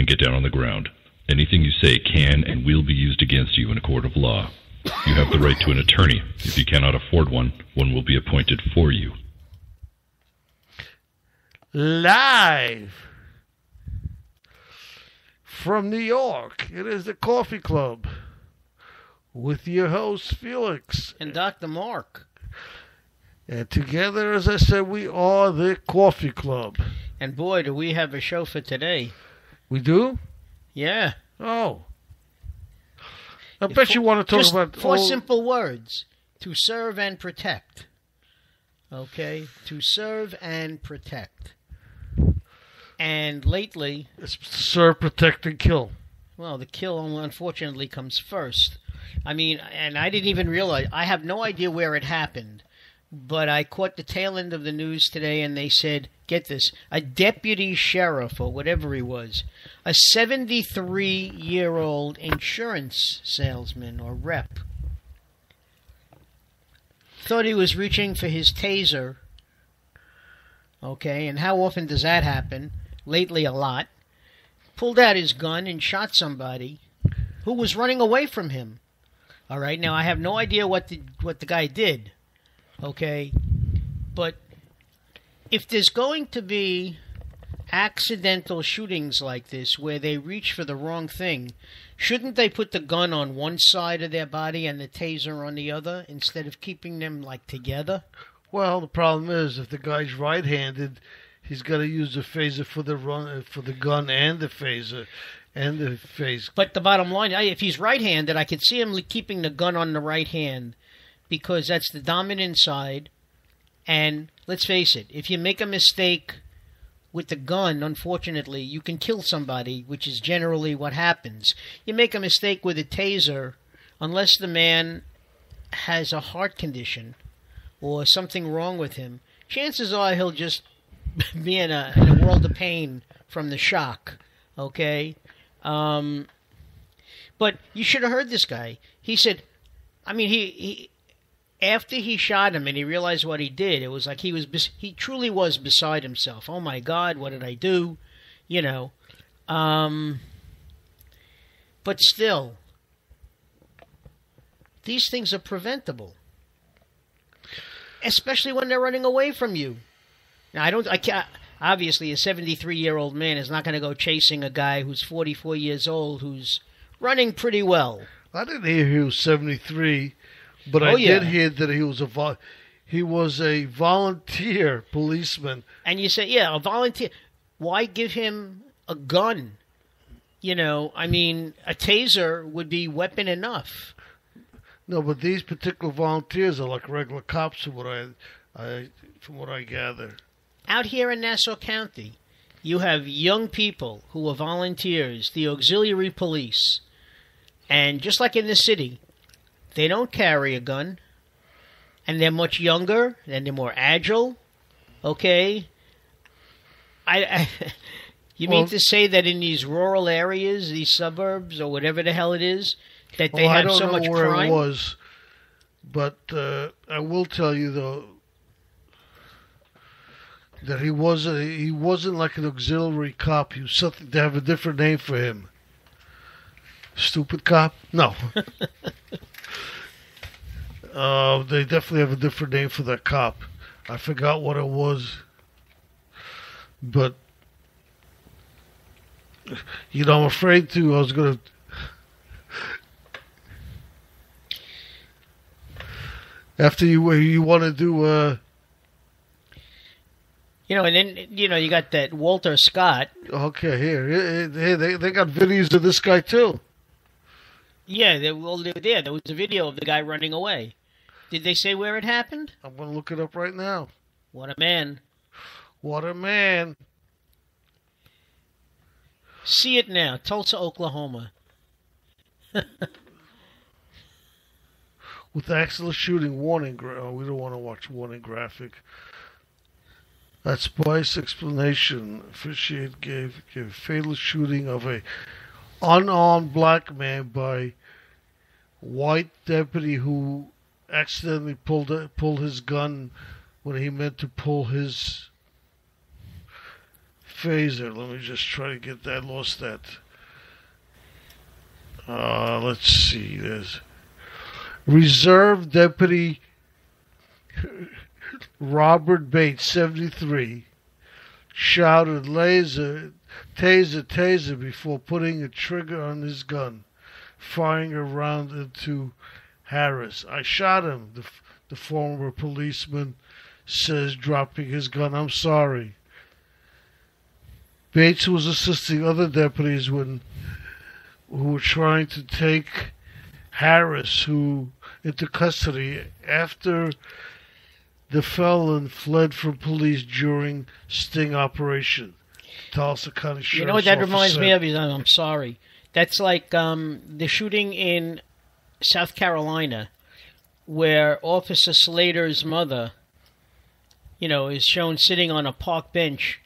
get down on the ground. Anything you say can and will be used against you in a court of law. You have the right to an attorney. If you cannot afford one, one will be appointed for you. Live from New York, it is the Coffee Club with your host, Felix. And Dr. Mark. And together, as I said, we are the Coffee Club. And boy, do we have a show for today. We do? Yeah. Oh. I bet you want to talk about... Four simple words. To serve and protect. Okay? To serve and protect. And lately... It's serve, protect, and kill. Well, the kill, unfortunately, comes first. I mean, and I didn't even realize... I have no idea where it happened. But I caught the tail end of the news today, and they said, get this, a deputy sheriff, or whatever he was, a 73-year-old insurance salesman or rep, thought he was reaching for his taser. Okay, and how often does that happen? Lately, a lot. Pulled out his gun and shot somebody who was running away from him. All right, now I have no idea what the guy did. Okay, but if there's going to be accidental shootings like this where they reach for the wrong thing, shouldn't they put the gun on one side of their body and the taser on the other instead of keeping them like together? Well, the problem is if the guy's right-handed, he's got to use the phaser for the gun and the phaser and the phase. But the bottom line, if he's right-handed, I could see him keeping the gun on the right hand, because that's the dominant side. And let's face it, if you make a mistake with the gun, unfortunately, you can kill somebody, which is generally what happens. You make a mistake with a taser, unless the man has a heart condition or something wrong with him, chances are he'll just be in a world of pain from the shock, okay? But you should have heard this guy. He said, I mean, he after he shot him and he realized what he did, it was like he truly was beside himself. Oh my God, what did I do? You know. But still, these things are preventable, especially when they're running away from you. Now, I can't. Obviously, a 73-year-old man is not going to go chasing a guy who's 44 years old who's running pretty well. I didn't hear he was 73. But I did hear that he was a volunteer policeman. And you say, yeah, a volunteer. Why give him a gun? You know, I mean, a taser would be weapon enough. No, but these particular volunteers are like regular cops, from what I gather. Out here in Nassau County, you have young people who are volunteers, the auxiliary police. And just like in the city, they don't carry a gun, and they're much younger, and they're more agile. Okay, you mean to say that in these rural areas, these suburbs, or whatever the hell it is, that they have so much crime? I don't know where it was, but I will tell you though that he wasn't like an auxiliary cop. He was something to have a different name for him. Stupid cop? No. They definitely have a different name for that cop. I forgot what it was. But, you know, I'm afraid to. I was going to... After you want to do... You know, and then, you know, you got that Walter Scott. Okay, here they got videos of this guy, too. Yeah, they were there. There was a video of the guy running away. Did they say where it happened? I'm going to look it up right now. What a man. What a man. See it now. Tulsa, Oklahoma. With accident shooting warning. We don't want to watch warning graphic. That Spice explanation. Officiate gave fatal shooting of a unarmed black man by white deputy who accidentally pulled his gun when he meant to pull his phaser. Let me just try to get that. Lost that. Let's see. There's Reserve Deputy Robert Bates, 73, shouted taser before putting a trigger on his gun, firing a round into Harris. I shot him, the former policeman says, dropping his gun. I'm sorry. Bates was assisting other deputies who were trying to take Harris into custody after the felon fled from police during sting operation. Tulsa County Sheriff's You know what that Office reminds said. me of? I'm sorry. That's like the shooting in South Carolina where Officer Slater's mother, is shown sitting on a park bench,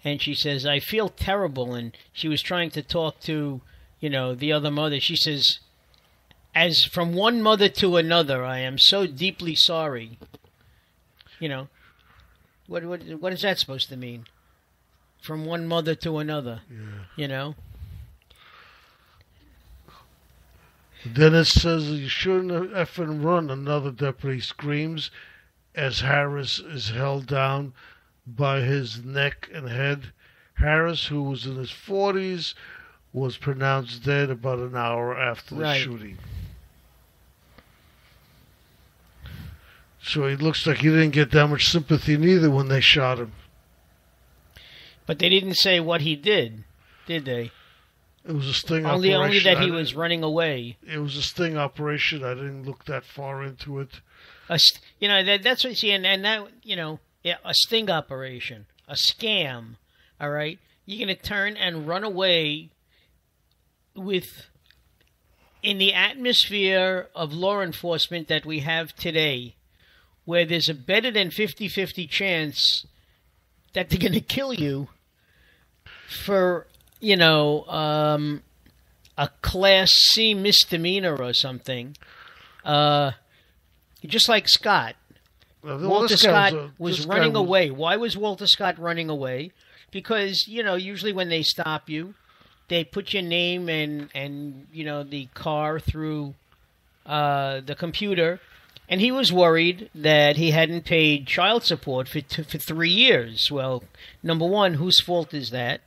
and she says, I feel terrible, and she was trying to talk to, the other mother. She says, as from one mother to another, I am so deeply sorry. What is that supposed to mean? From one mother to another, Then it says you shouldn't have effing run, another deputy screams as Harris is held down by his neck and head. Harris, who was in his 40s, was pronounced dead about an hour after the shooting. So it looks like he didn't get that much sympathy neither when they shot him. But they didn't say what he did they? It was a sting operation. Only that he was running away. It was a sting operation. I didn't look that far into it. That's what you see, and that, a sting operation, a scam, all right? You're going to turn and run away in the atmosphere of law enforcement that we have today, where there's a better than 50-50 chance that they're going to kill you for, a Class C misdemeanor or something. Just like Scott. Walter Scott was running away. Why was Walter Scott running away? Because, usually when they stop you, they put your name and the car through the computer. And he was worried that he hadn't paid child support for 3 years. Well, number one, whose fault is that?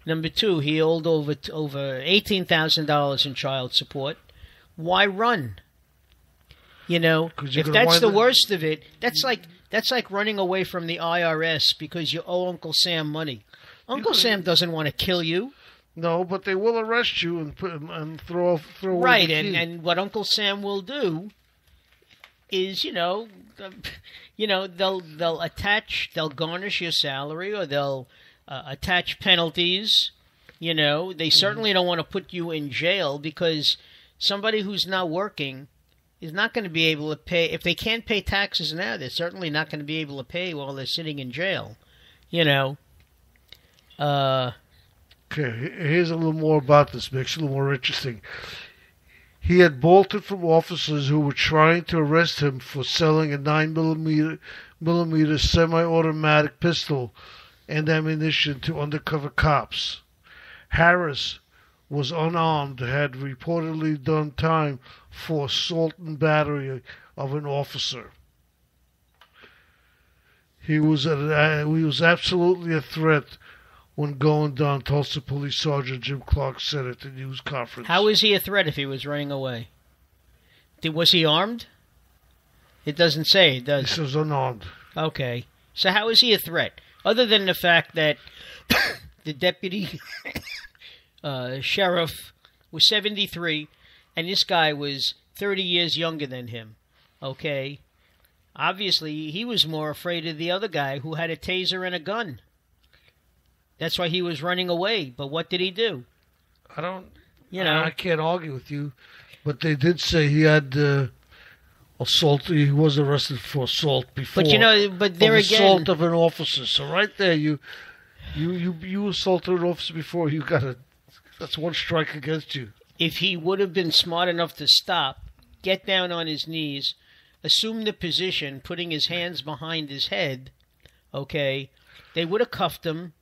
Number two, he owed over $18,000 in child support. Why run? If that's the worst of it, that's like running away from the IRS because you owe Uncle Sam money. Uncle Sam doesn't want to kill you. No, but they will arrest you and throw right, away the key. And what Uncle Sam will do is, they'll garnish your salary, or they'll attach penalties. They certainly don't want to put you in jail, because somebody who's not working is not going to be able to pay. If they can't pay taxes now, they're certainly not going to be able to pay while they're sitting in jail. Okay, here's a little more about this. Makes it a little more interesting. He had bolted from officers who were trying to arrest him for selling a 9mm semi-automatic pistol and ammunition to undercover cops. Harris was unarmed, had reportedly done time for assault and battery of an officer. He was absolutely a threat when going down, Tulsa Police Sergeant Jim Clark said at the news conference. How is he a threat if he was running away? Was he armed? It doesn't say, does it? He says unarmed. Okay. So how is he a threat? Other than the fact that the deputy sheriff was 73, and this guy was 30 years younger than him. Okay? Obviously, he was more afraid of the other guy who had a taser and a gun. That's why he was running away. But what did he do? I can't argue with you, but they did say he had assault. He was arrested for assault before. But there again, assault of an officer. So right there, you assaulted an officer before. That's one strike against you. If he would have been smart enough to stop, get down on his knees, assume the position, putting his hands behind his head, okay, they would have cuffed him.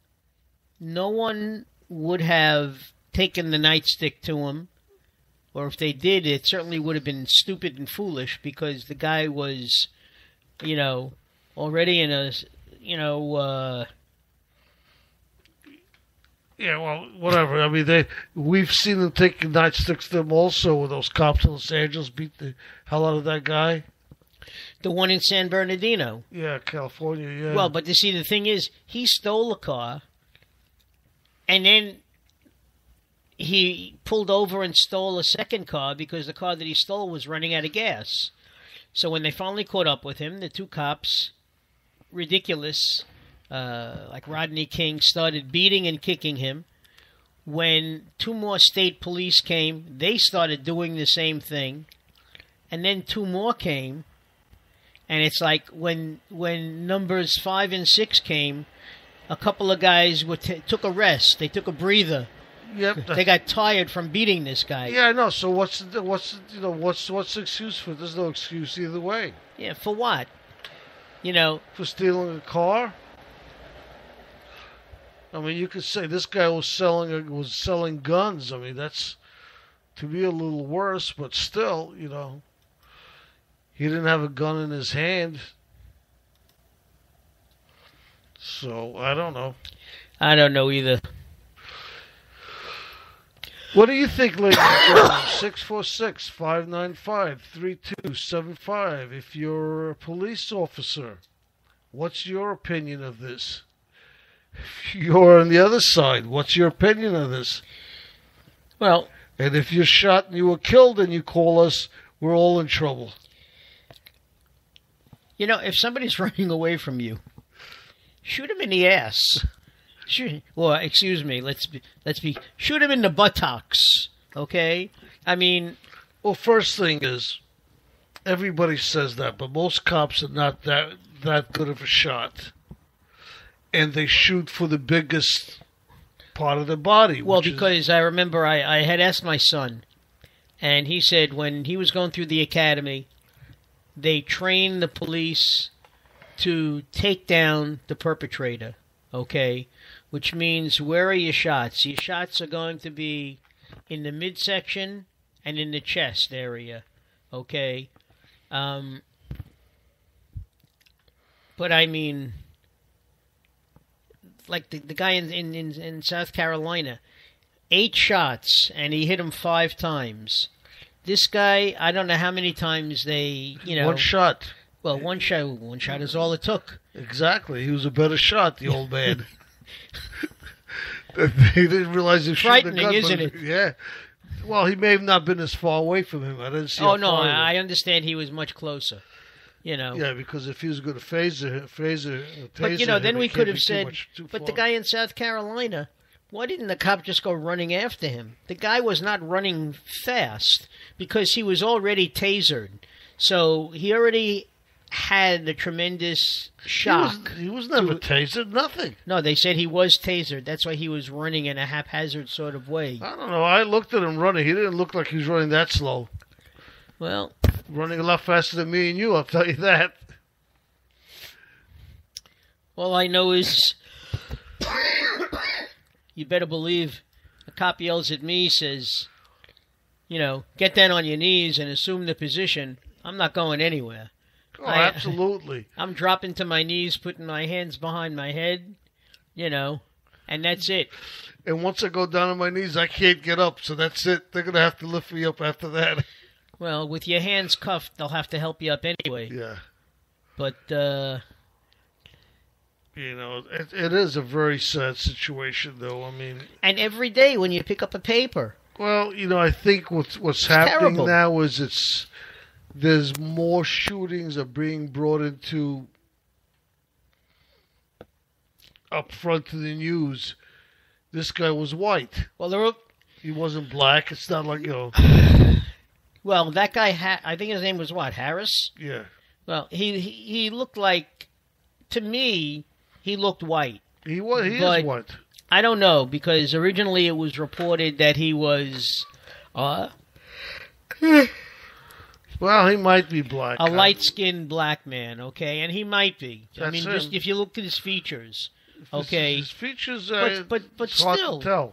no one would have taken the nightstick to him. Or if they did, it certainly would have been stupid and foolish because the guy was, already in a, Yeah, well, whatever. I mean, we've seen them taking nightsticks to them also. With those cops in Los Angeles beat the hell out of that guy. The one in San Bernardino. Yeah, California. Yeah. Well, but you see, the thing is, he stole a car, and then he pulled over and stole a second car because the car that he stole was running out of gas. So when they finally caught up with him, the two cops, ridiculous, like Rodney King, started beating and kicking him. When two more state police came, they started doing the same thing. And then two more came. And it's like when numbers 5 and 6 came, a couple of guys took a rest. They took a breather. Yep. They got tired from beating this guy. Yeah, I know. So what's the excuse for it? There's no excuse either way. Yeah, for what? For stealing a car. I mean, you could say this guy was selling guns. I mean, that's to be a little worse, but still, he didn't have a gun in his hand. So I don't know. I don't know either. What do you think, ladies and gentlemen? 646-595-3275. If you're a police officer, what's your opinion of this? If you're on the other side, what's your opinion of this? Well, and if you're shot and you were killed and you call us, we're all in trouble. If somebody's running away from you, shoot him in the ass. Shoot him in the buttocks, okay? I mean... Well, first thing is, everybody says that, but most cops are not that good of a shot. And they shoot for the biggest part of the body. Well, because I remember I had asked my son, and he said when he was going through the academy, they trained the police to take down the perpetrator, okay? Which means, where are your shots? Your shots are going to be in the midsection and in the chest area, okay? But I mean, like the guy in South Carolina, 8 shots, and he hit him 5 times. This guy, I don't know how many times they, One shot. Well, one shot is all it took. Exactly. He was a better shot, the old man. He didn't realize he was shooting the gun. Frightening, isn't it? Yeah. Well, he may have not been as far away from him. I didn't see. Oh no, I understand he was much closer. Yeah, because if he was going to taser, but then we could have said, but the guy in South Carolina, why didn't the cop just go running after him? The guy was not running fast because he was already tasered, so he already had a tremendous shock. He was never tasered, nothing. No, they said he was tasered. That's why he was running in a haphazard sort of way. I don't know. I looked at him running. He didn't look like he was running that slow. Well, running a lot faster than me and you, I'll tell you that. All I know is you better believe a cop yells at me, says, get down on your knees and assume the position. I'm not going anywhere. Oh, absolutely. I'm dropping to my knees, putting my hands behind my head, and that's it. And once I go down on my knees, I can't get up, so that's it. They're going to have to lift me up after that. Well, with your hands cuffed, they'll have to help you up anyway. Yeah. But, it is a very sad situation, though. I mean... And every day when you pick up a paper. Well, I think what's happening terrible. now is there's more shootings are being brought into up front to the news. This guy was white. Well, he wasn't black. It's not like, Well, that guy, I think his name was what, Harris? Yeah. Well, he looked like, to me, he looked white. He is white. I don't know, because originally it was reported that he was... Well, he might be black. A light-skinned black man, okay? And he might be. That's just him. if you look at his features. Okay. His features, But it's hard still, to tell.